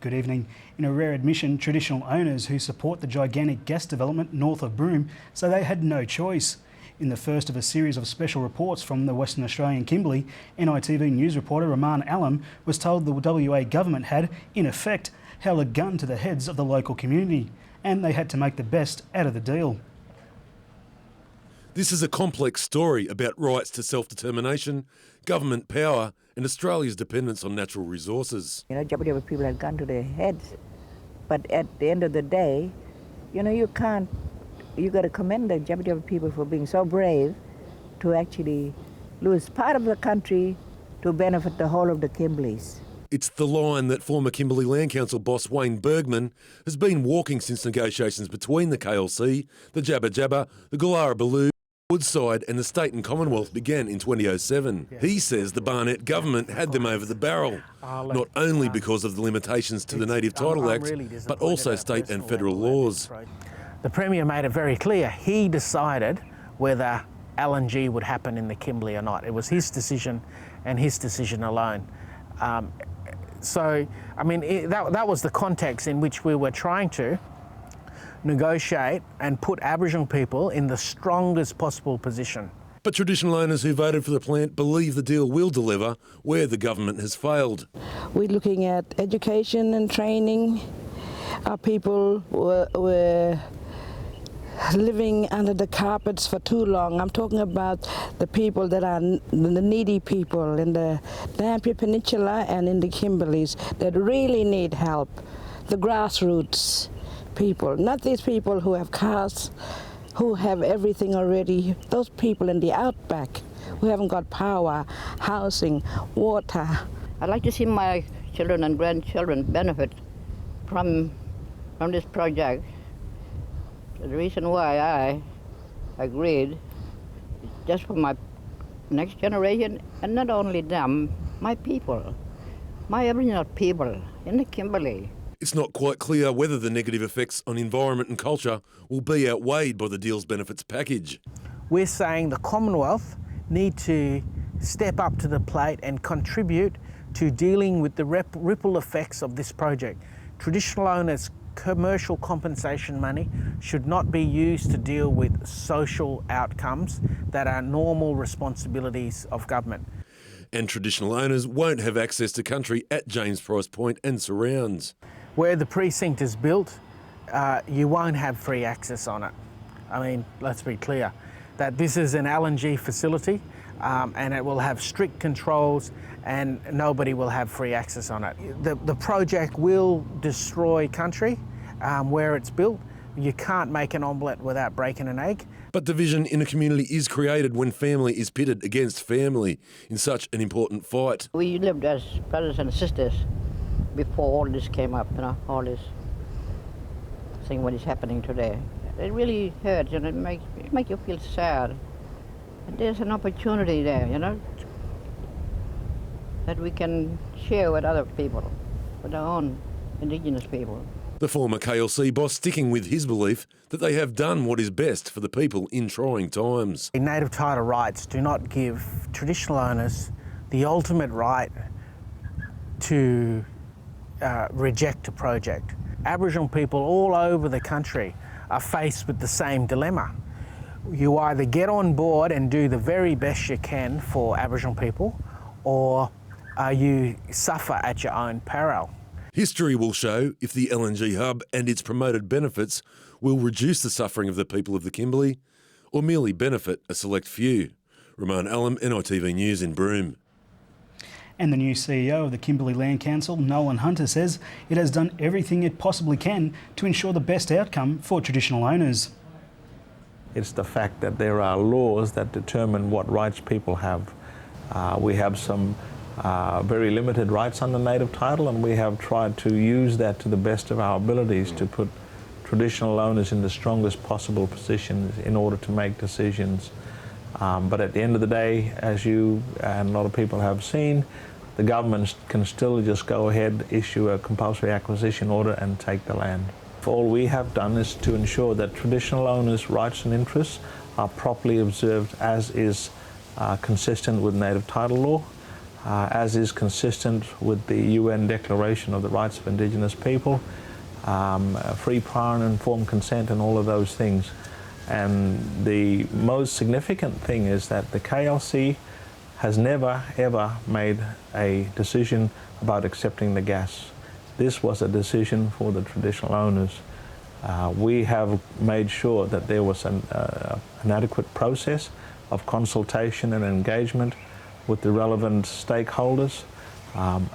Good evening. In a rare admission, traditional owners who support the gigantic gas development north of Broome say they had no choice. In the first of a series of special reports from the Western Australian Kimberley, NITV news reporter Rahman Alam was told the WA government had, in effect, held a gun to the heads of the local community, and they had to make the best out of the deal. This is a complex story about rights to self-determination, government power and Australia's dependence on natural resources. You know, Jabberi people had gone to their heads, but at the end of the day, you know, you got to commend the Jabberi people for being so brave to actually lose part of the country to benefit the whole of the Kimberleys. It's the line that former Kimberley Land Council boss Wayne Bergman has been walking since negotiations between the KLC, the Jabba Jabba, the Gallara-Baloo, Woodside and the State and Commonwealth began in 2007. He says the Barnett government had them over the barrel, not only because of the limitations to the Native Title Act, but also state and federal laws. The Premier made it very clear he decided whether LNG would happen in the Kimberley or not. It was his decision and his decision alone. So, I mean, that was the context in which we were trying to negotiate and put Aboriginal people in the strongest possible position. But traditional owners who voted for the plant believe the deal will deliver where the government has failed. We're looking at education and training. Our people were living under the carpets for too long. I'm talking about the people that are the needy people in the Dampier Peninsula and in the Kimberleys that really need help, the grassroots people, not these people who have cars, who have everything already, those people in the outback who haven't got power, housing, water. I'd like to see my children and grandchildren benefit from this project. The reason why I agreed is just for my next generation, and not only them, my people, my Aboriginal people in the Kimberley. It's not quite clear whether the negative effects on environment and culture will be outweighed by the deal's benefits package. We're saying the Commonwealth need to step up to the plate and contribute to dealing with the ripple effects of this project. Traditional owners' commercial compensation money should not be used to deal with social outcomes that are normal responsibilities of government. And traditional owners won't have access to country at James Price Point and surrounds. Where the precinct is built, you won't have free access on it. I mean, let's be clear that this is an LNG facility and it will have strict controls and nobody will have free access on it. The project will destroy country where it's built. You can't make an omelette without breaking an egg. But division in a community is created when family is pitted against family in such an important fight. We lived as brothers and sisters before all this came up, you know, all this thing what is happening today. It really hurts, and it makes you feel sad. And there's an opportunity there, you know, that we can share with other people, with our own Indigenous people. The former KLC boss sticking with his belief that they have done what is best for the people in trying times. Native title rights do not give traditional owners the ultimate right to reject a project. Aboriginal people all over the country are faced with the same dilemma. You either get on board and do the very best you can for Aboriginal people, or you suffer at your own peril. History will show if the LNG hub and its promoted benefits will reduce the suffering of the people of the Kimberley or merely benefit a select few. Rahman Alam, NITV News in Broome. And the new CEO of the Kimberley Land Council, Nolan Hunter, says it has done everything it possibly can to ensure the best outcome for traditional owners. It's the fact that there are laws that determine what rights people have. We have some very limited rights under native title, and we have tried to use that to the best of our abilities to put traditional owners in the strongest possible positions in order to make decisions. But at the end of the day, as you and a lot of people have seen, the government can still just go ahead, issue a compulsory acquisition order and take the land. All we have done is to ensure that traditional owners' rights and interests are properly observed as is consistent with native title law. as is consistent with the UN Declaration of the Rights of Indigenous People, free, prior and informed consent and all of those things. And the most significant thing is that the KLC has never ever made a decision about accepting the gas. This was a decision for the traditional owners. We have made sure that there was an adequate process of consultation and engagement with the relevant stakeholders,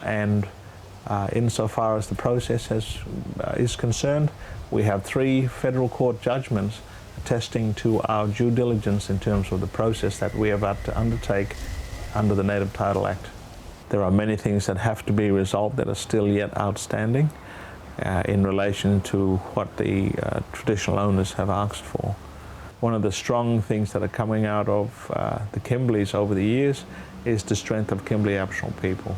and insofar as the process is concerned, we have 3 federal court judgments attesting to our due diligence in terms of the process that we have had to undertake under the Native Title Act. There are many things that have to be resolved that are still yet outstanding in relation to what the traditional owners have asked for. One of the strong things that are coming out of the Kimberleys over the years is the strength of Kimberley Aboriginal people.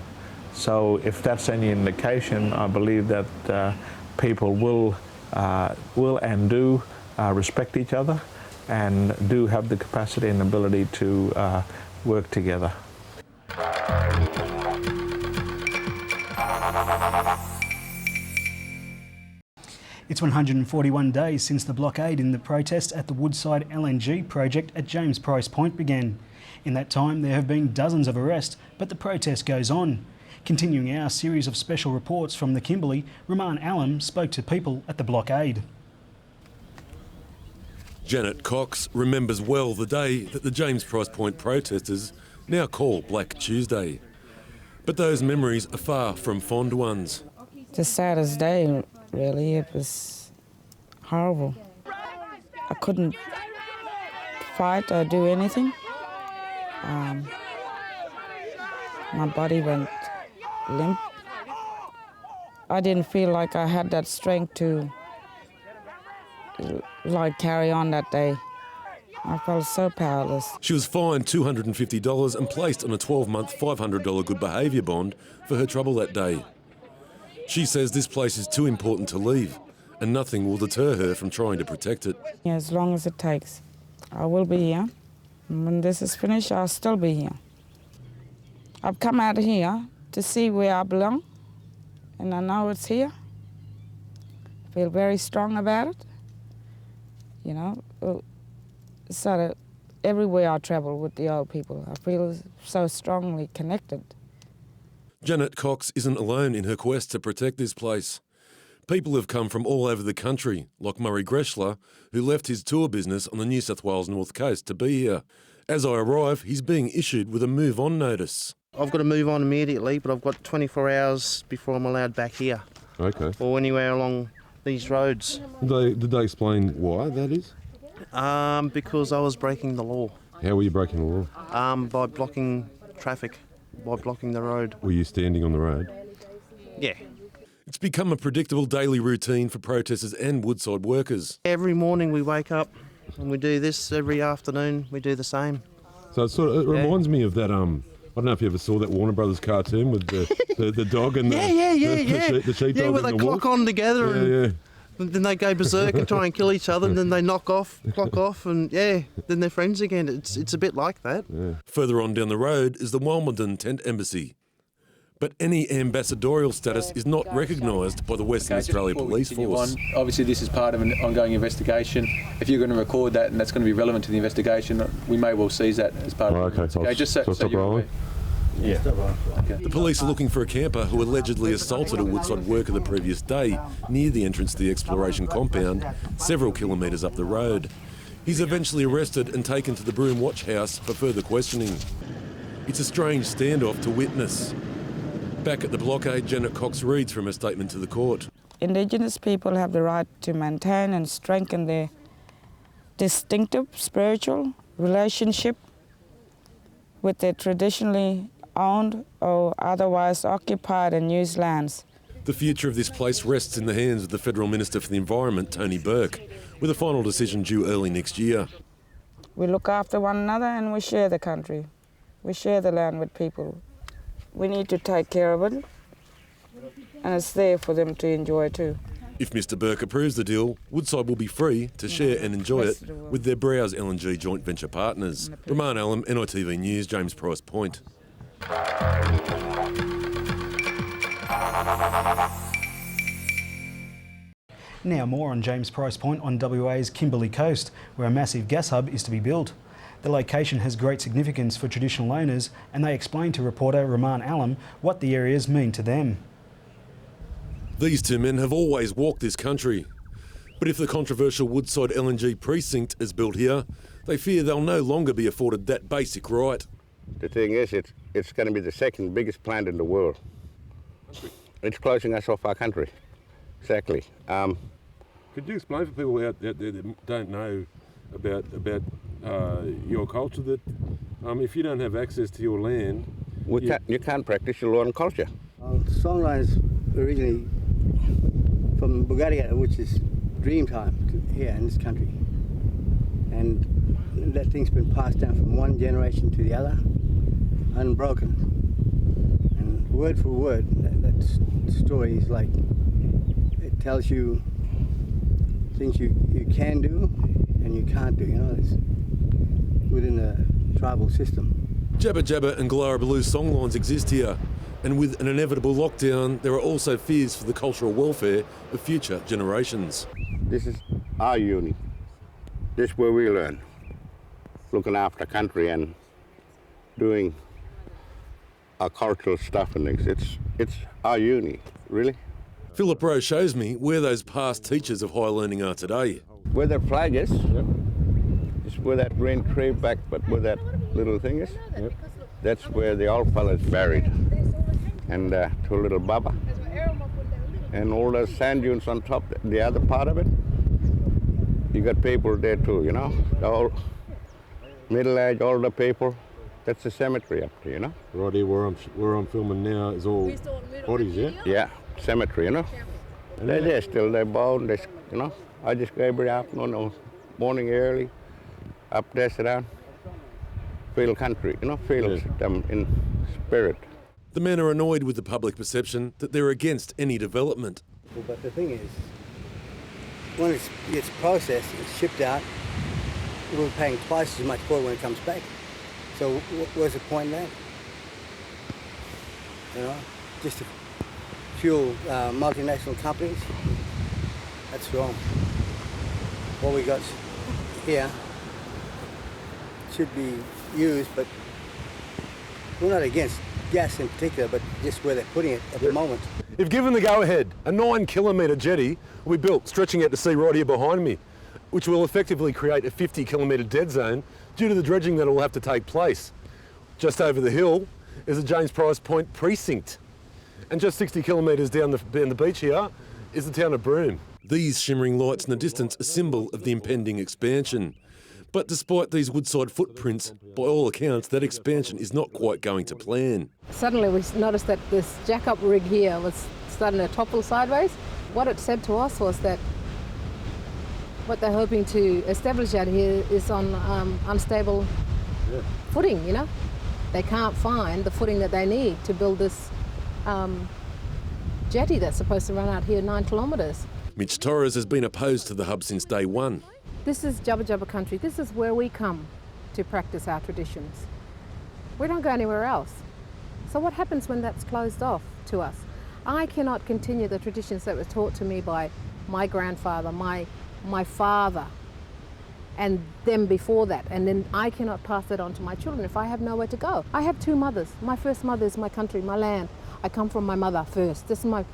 So if that's any indication, I believe that people will and do respect each other and do have the capacity and ability to work together. It's 141 days since the blockade in the protest at the Woodside LNG project at James Price Point began. In that time, there have been dozens of arrests, but the protest goes on. Continuing our series of special reports from the Kimberley, Rahman Alam spoke to people at the blockade. Janet Cox remembers well the day that the James Price Point protesters now call Black Tuesday. But those memories are far from fond ones. The saddest day, really. It was horrible. I couldn't fight or do anything. My body went limp. I didn't feel like I had that strength to carry on that day. I felt so powerless. She was fined $250 and placed on a 12-month $500 good behaviour bond for her trouble that day. She says this place is too important to leave and nothing will deter her from trying to protect it. Yeah, as long as it takes. I will be here. When this is finished, I'll still be here. I've come out here to see where I belong, and I know it's here. I feel very strong about it. You know, sort of everywhere I travel with the old people, I feel so strongly connected. Janet Cox isn't alone in her quest to protect this place. People have come from all over the country, like Murray Greschler, who left his tour business on the New South Wales North Coast to be here. As I arrive, he's being issued with a move-on notice. I've got to move on immediately, but I've got 24 hours before I'm allowed back here. Okay. Or anywhere along these roads. Did they explain why that is? Because I was breaking the law. How were you breaking the law? By blocking traffic, by blocking the road. Were you standing on the road? Yeah. It's become a predictable daily routine for protesters and Woodside workers. Every morning we wake up and we do this. Every afternoon we do the same. So it reminds me of that, I don't know if you ever saw that Warner Brothers cartoon with the dog and the sheepdog yeah, where and they the clock wolf. on together Yeah. and then they go berserk and try and kill each other and then they clock off and then they're friends again. It's a bit like that. Yeah. Further on down the road is the Walmondon Tent Embassy. But any ambassadorial status is not recognised by the Western Australia Police Force. Obviously this is part of an ongoing investigation. If you're going to record that and that's going to be relevant to the investigation, we may well seize that as part of the investigation. Just so you're aware. Yeah. Okay. The police are looking for a camper who allegedly assaulted a Woodside worker the previous day near the entrance to the exploration compound, several kilometres up the road. He's eventually arrested and taken to the Broome Watch House for further questioning. It's a strange standoff to witness. Back at the blockade, Janet Cox reads from a statement to the court. Indigenous people have the right to maintain and strengthen their distinctive spiritual relationship with their traditionally owned or otherwise occupied and used lands. The future of this place rests in the hands of the Federal Minister for the Environment, Tony Burke, with a final decision due early next year. We look after one another and we share the country. We share the land with people. We need to take care of it, and it's there for them to enjoy too. If Mr Burke approves the deal, Woodside will be free to share and enjoy it with their Browse LNG joint venture partners. Rahman Alam, NITV News, James Price Point. Now more on James Price Point on WA's Kimberley coast, where a massive gas hub is to be built. The location has great significance for traditional owners, and they explain to reporter Rahman Alam what the areas mean to them. These two men have always walked this country. But if the controversial Woodside LNG precinct is built here, they fear they'll no longer be afforded that basic right. The thing is, it's going to be the second biggest plant in the world. It's closing us off our country. Exactly. Could you explain for people out there that don't know about your culture that if you don't have access to your land... You can't practice your law and culture. Songline's originally from Bulgaria, which is dream time here in this country. And that thing's been passed down from one generation to the other, unbroken. And word for word, that story is like, it tells you things you can do and you can't do, you know, it's within the tribal system. Jabba Jabba and Galarabaloo songlines exist here, and with an inevitable lockdown, there are also fears for the cultural welfare of future generations. This is our uni. This is where we learn, looking after country and doing our cultural stuff and things. It's our uni, really. Philip Rowe shows me where those past teachers of high learning are today. Where the flag is, just where that green tree back, but where that little thing is, that's where the old fella's buried. And to a little baba. And all those sand dunes on top, the other part of it, you got people there too, you know, the old middle-aged, older people. That's the cemetery up there, you know. Right here where I'm filming now is all bodies, yeah? Yeah, cemetery, you know. And they're there still, they're bald, you know. I just go every afternoon or morning early, up there, sit down, feel country, you know, feel them in spirit. The men are annoyed with the public perception that they're against any development. Well, but the thing is, when it gets processed, it's shipped out, we're paying twice as much for it when it comes back. So where's the point in that? You know, just to fuel multinational companies, that's wrong. What we got here should be used, but we're not against gas in particular, but just where they're putting it at the moment. If given the go-ahead, a 9-kilometre jetty will be built stretching out to sea right here behind me, which will effectively create a 50-kilometre dead zone due to the dredging that will have to take place. Just over the hill is the James Price Point precinct, and just 60 kilometres down the beach here is the town of Broome. These shimmering lights in the distance are a symbol of the impending expansion. But despite these Woodside footprints, by all accounts, that expansion is not quite going to plan. Suddenly we noticed that this jack-up rig here was starting to topple sideways. What it said to us was that what they're hoping to establish out here is on unstable footing, you know. They can't find the footing that they need to build this jetty that's supposed to run out here 9 kilometres. Mitch Torres has been opposed to the hub since day one. This is Jabba Jabba country. This is where we come to practice our traditions. We don't go anywhere else. So what happens when that's closed off to us? I cannot continue the traditions that were taught to me by my grandfather, my father, and them before that. And then I cannot pass that on to my children if I have nowhere to go. I have 2 mothers. My first mother is my country, my land. I come from my mother first. This is my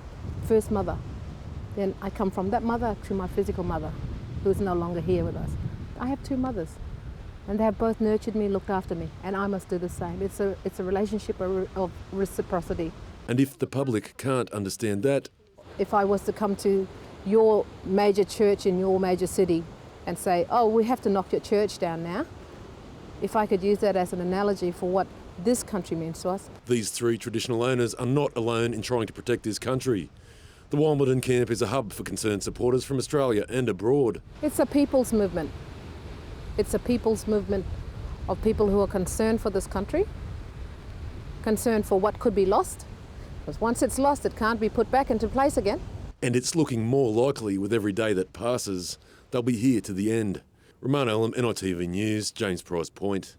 first mother. Then I come from that mother to my physical mother, who is no longer here with us. I have 2 mothers, and they have both nurtured me, looked after me, and I must do the same. It's a relationship of reciprocity. And if the public can't understand that... If I was to come to your major church in your major city and say, oh, we have to knock your church down now, if I could use that as an analogy for what this country means to us. These 3 traditional owners are not alone in trying to protect this country. The Wimbledon camp is a hub for concerned supporters from Australia and abroad. It's a people's movement. It's a people's movement of people who are concerned for this country, concerned for what could be lost, because once it's lost, it can't be put back into place again. And it's looking more likely with every day that passes. They'll be here to the end. Rahman Alam, NITV News, James Price Point.